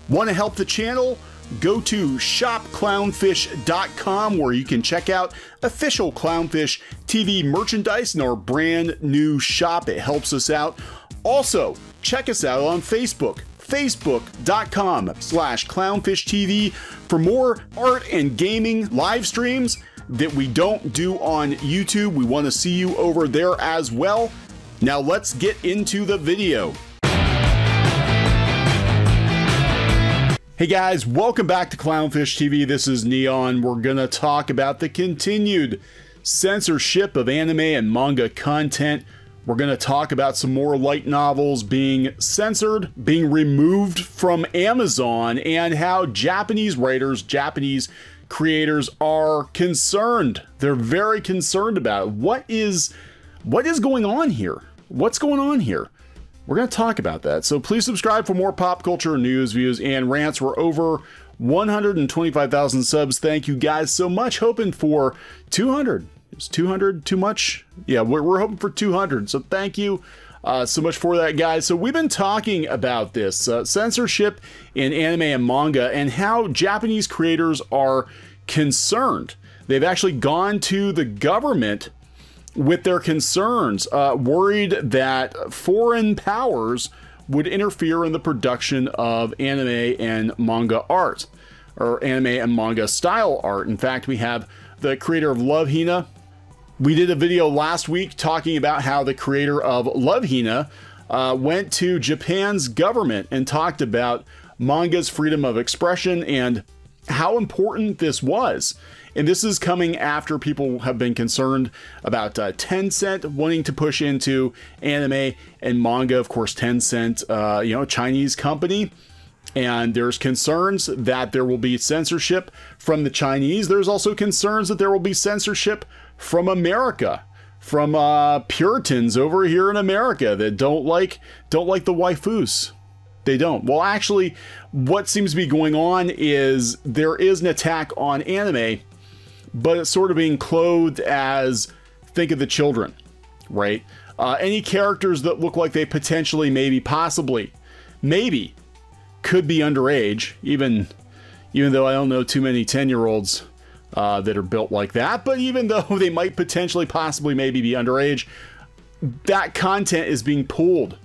Want to help the channel? Go to shopclownfish.com where you can check out official Clownfish TV merchandise in our brand new shop. It helps us out. Also, check us out on Facebook, facebook.com/clownfishtv for more art and gaming live streams that we don't do on YouTube. We want to see you over there as well. Now let's get into the video. Hey guys, welcome back to Clownfish TV. This is Neon. We're gonna talk about the continued censorship of anime and manga content. We're gonna talk about some more light novels being censored, being removed from Amazon, and how Japanese writers, Japanese creators are concerned. They're very concerned about it. What is going on here? What's going on here? We're going to talk about that. So please subscribe for more pop culture news, views, and rants. We're over 125,000 subs. Thank you guys so much. Hoping for 200. Is 200 too much? Yeah, we're hoping for 200. So thank you so much for that, guys. So we've been talking about this censorship in anime and manga and how Japanese creators are concerned. They've actually gone to the government with their concerns, worried that foreign powers would interfere in the production of anime and manga art, or anime and manga style art. In fact, we have the creator of Love Hina. We did a video last week talking about how the creator of Love Hina went to Japan's government and talked about manga's freedom of expression and how important this was. And this is coming after people have been concerned about Tencent wanting to push into anime and manga. Of course, Tencent, a Chinese company, and there's concerns that there will be censorship from the Chinese. There's also concerns that there will be censorship from America, from Puritans over here in America that don't like the waifus. They don't. Well, actually, what seems to be going on is there is an attack on anime, but it's sort of being clothed as, think of the children, right? Any characters that look like they potentially, maybe, possibly, maybe could be underage, even though I don't know too many 10-year-olds that are built like that, but even though they might potentially, possibly, maybe be underage, that content is being pulled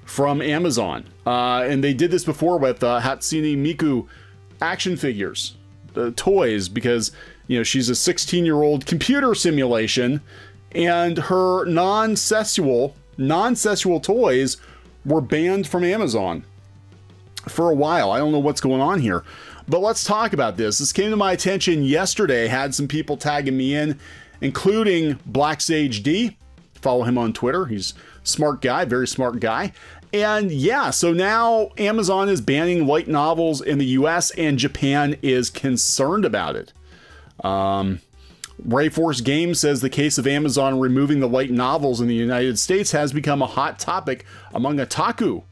from Amazon. And they did this before with Hatsune Miku action figures, toys, because she's a 16-year-old computer simulation, and her non-sexual toys were banned from Amazon for a while. I don't know what's going on here, but let's talk about this. This came to my attention yesterday. Had some people tagging me in, including Black Sage D. Follow him on Twitter. He's a smart guy, very smart guy. And yeah, so now Amazon is banning light novels in the US, and Japan is concerned about it. Rayforce Games says the case of Amazon removing the light novels in the United States has become a hot topic among otaku.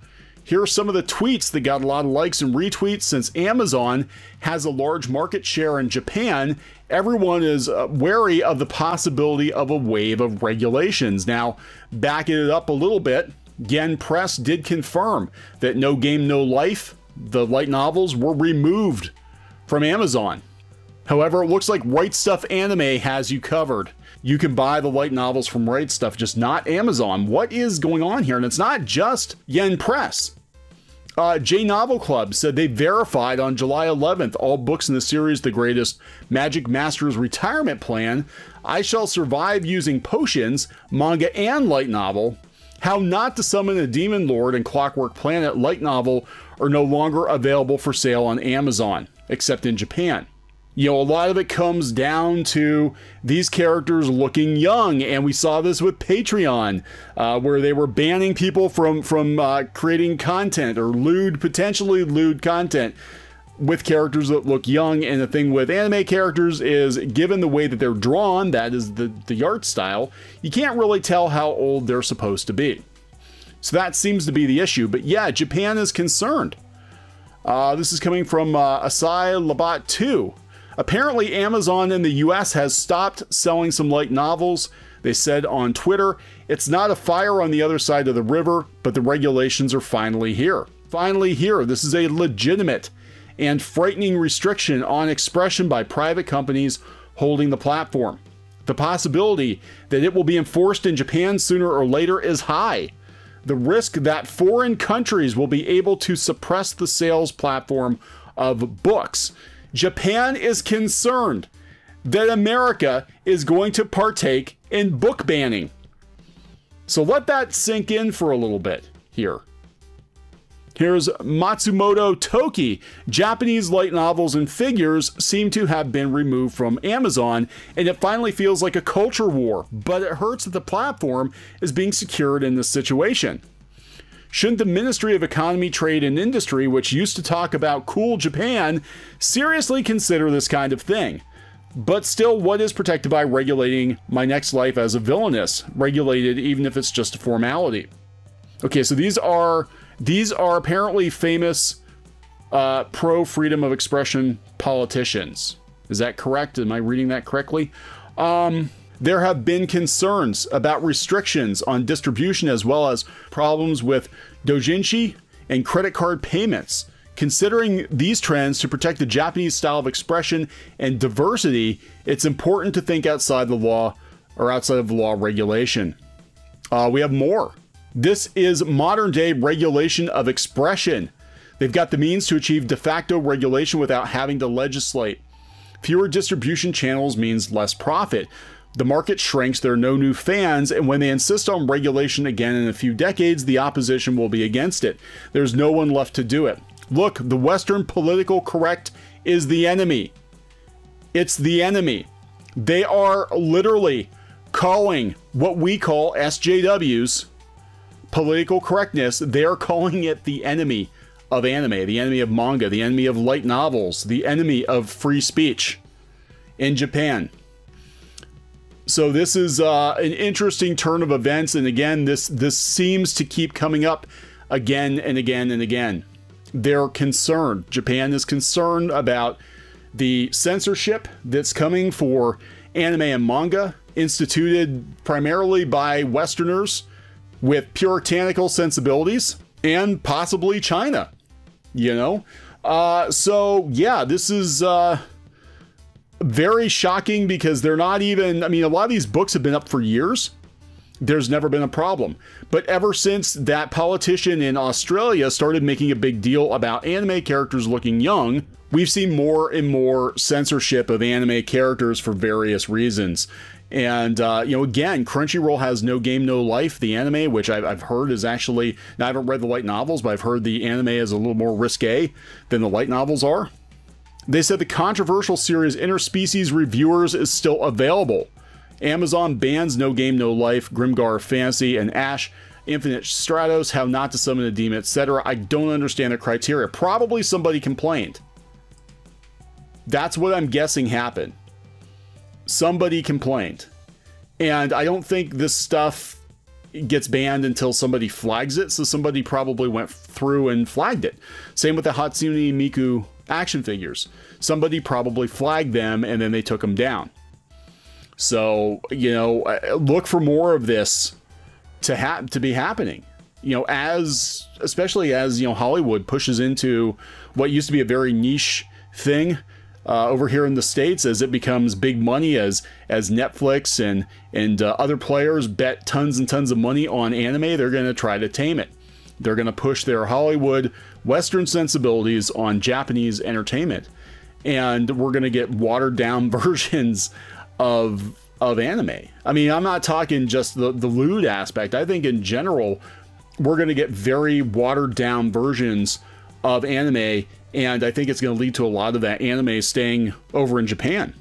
Here are some of the tweets that got a lot of likes and retweets. Since Amazon has a large market share in Japan, everyone is wary of the possibility of a wave of regulations. Now, backing it up a little bit, Yen Press did confirm that No Game No Life, the light novels, were removed from Amazon. However, it looks like Right Stuf Anime has you covered. You can buy the light novels from Right Stuf, just not Amazon. What is going on here? And it's not just Yen Press. J Novel Club said they verified on July 11th all books in the series The Greatest Magic Masters Retirement Plan, I Shall Survive Using Potions, manga and light novel, How Not to Summon a Demon Lord, and Clockwork Planet light novel are no longer available for sale on Amazon, except in Japan. A lot of it comes down to these characters looking young, and we saw this with Patreon, where they were banning people from creating content or potentially lewd content with characters that look young. And the thing with anime characters is, given the way that they're drawn, that is the art style, you can't really tell how old they're supposed to be. So that seems to be the issue. But yeah, Japan is concerned. This is coming from Asai Labat 2. Apparently, Amazon in the US has stopped selling some light novels. They said on Twitter, it's not a fire on the other side of the river, but the regulations are finally here. Finally here, this is a legitimate and frightening restriction on expression by private companies holding the platform. The possibility that it will be enforced in Japan sooner or later is high. The risk that foreign countries will be able to suppress the sales platform of books. Japan is concerned that America is going to partake in book banning. So let that sink in for a little bit here. Here's Matsumoto Toki. Japanese light novels and figures seem to have been removed from Amazon, and it finally feels like a culture war, but it hurts that the platform is being secured in this situation. Shouldn't the Ministry of Economy, Trade, and Industry, which used to talk about cool Japan, seriously consider this kind of thing? But still, what is protected by regulating My Next Life as a Villainous? Regulated even if it's just a formality. Okay, so these are apparently famous pro-freedom of expression politicians. Is that correct? Am I reading that correctly? There have been concerns about restrictions on distribution as well as problems with doujinshi and credit card payments. Considering these trends to protect the Japanese style of expression and diversity, it's important to think outside the law or outside of the law regulation. We have more. This is modern day regulation of expression. They've got the means to achieve de facto regulation without having to legislate. Fewer distribution channels means less profit. The market shrinks, there are no new fans, and when they insist on regulation again in a few decades, the opposition will be against it. There's no one left to do it. Look, the Western political correct is the enemy. It's the enemy. They are literally calling what we call SJWs, political correctness, they are calling it the enemy of anime, the enemy of manga, the enemy of light novels, the enemy of free speech in Japan. So this is an interesting turn of events, and again, this seems to keep coming up again and again and again. They're concerned. Japan is concerned about the censorship that's coming for anime and manga, instituted primarily by Westerners with puritanical sensibilities, and possibly China, you know? So yeah, this is very shocking because they're not even, I mean, a lot of these books have been up for years. There's never been a problem. But ever since that politician in Australia started making a big deal about anime characters looking young, we've seen more and more censorship of anime characters for various reasons. And, you know, again, Crunchyroll has No Game, No Life, the anime, which I've heard is actually, now I haven't read the light novels, but I've heard the anime is a little more risque than the light novels are. They said the controversial series Interspecies Reviewers is still available. Amazon bans No Game, No Life, Grimgar Fantasy, and Ash Infinite Stratos, How Not to Summon a Demon, etc. I don't understand the criteria. Probably somebody complained. That's what I'm guessing happened. Somebody complained. And I don't think this stuff gets banned until somebody flags it, so somebody probably went through and flagged it. Same with the Hatsune Miku action figures. Somebody probably flagged them and then they took them down. So, you know, look for more of this to be happening. You know, especially as, you know, Hollywood pushes into what used to be a very niche thing over here in the States, as it becomes big money, as Netflix and other players bet tons and tons of money on anime, they're going to try to tame it. They're going to push their Hollywood Western sensibilities on Japanese entertainment. And we're going to get watered down versions of anime. I mean, I'm not talking just the lewd aspect. I think in general, we're going to get very watered down versions of anime. And I think it's going to lead to a lot of that anime staying over in Japan,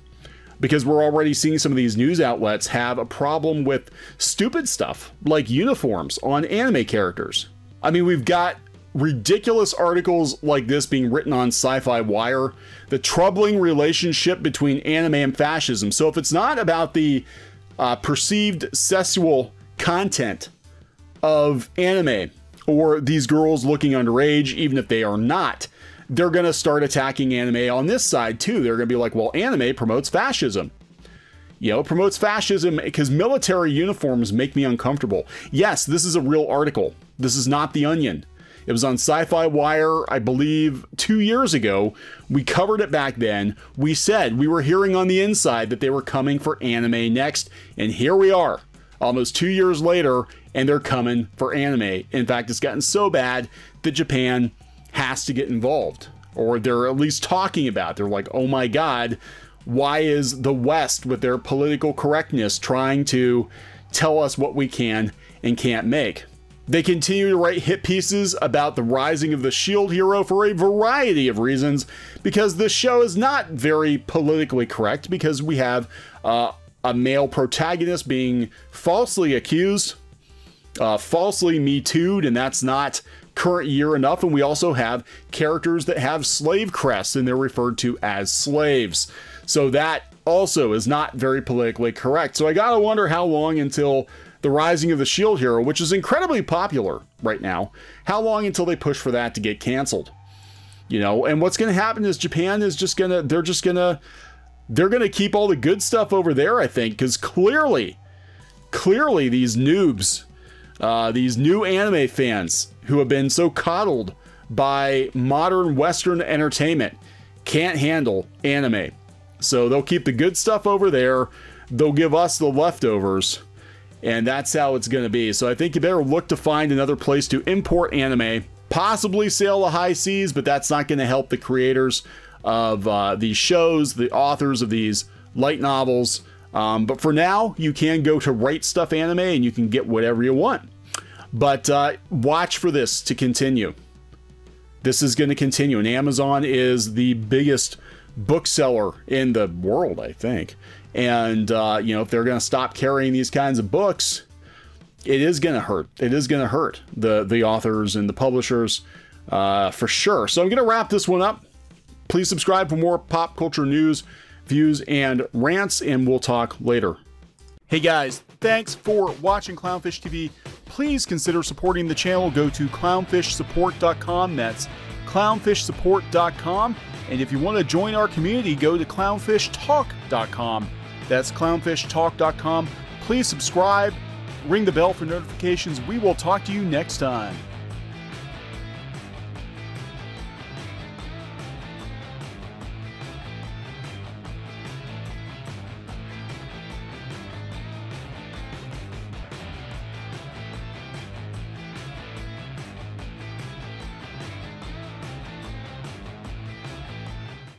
because we're already seeing some of these news outlets have a problem with stupid stuff like uniforms on anime characters. I mean, we've got ridiculous articles like this being written on Sci-Fi Wire, the troubling relationship between anime and fascism. So if it's not about the perceived sexual content of anime or these girls looking underage, even if they are not, they're going to start attacking anime on this side too. They're going to be like, well, anime promotes fascism. You know, it promotes fascism because military uniforms make me uncomfortable. Yes, this is a real article. This is not The Onion. It was on Sci-Fi Wire, I believe, 2 years ago. We covered it back then. We said we were hearing on the inside that they were coming for anime next, and here we are, almost 2 years later, and they're coming for anime. In fact, it's gotten so bad that Japan has to get involved, or they're at least talking about it. They're like, oh my God, why is the West with their political correctness trying to tell us what we can and can't make? They continue to write hit pieces about the rising of the SHIELD hero for a variety of reasons, because this show is not very politically correct, because we have a male protagonist being falsely accused, falsely Me Too'd, and that's not current year enough. And we also have characters that have slave crests and they're referred to as slaves. So that also is not very politically correct. So I gotta wonder how long until the rising of the SHIELD hero, which is incredibly popular right now, how long until they push for that to get canceled? You know, and what's going to happen is Japan is just going to, they're going to keep all the good stuff over there, I think, because clearly these noobs, these new anime fans who have been so coddled by modern Western entertainment can't handle anime. So they'll keep the good stuff over there. They'll give us the leftovers. And that's how it's going to be. So I think you better look to find another place to import anime, possibly sail the high seas, but that's not going to help the creators of these shows, the authors of these light novels. But for now, you can go to Right Stuf Anime and you can get whatever you want. But watch for this to continue. This is going to continue. And Amazon is the biggest bookseller in the world, I think. And, you know, if they're going to stop carrying these kinds of books, it is going to hurt. It is going to hurt the authors and the publishers for sure. So I'm going to wrap this one up. Please subscribe for more pop culture news, views, and rants, and we'll talk later. Hey guys, thanks for watching Clownfish TV. Please consider supporting the channel. Go to clownfishsupport.com. That's clownfishsupport.com. And if you want to join our community, go to clownfishtalk.com. That's clownfishtalk.com. Please subscribe, ring the bell for notifications. We will talk to you next time.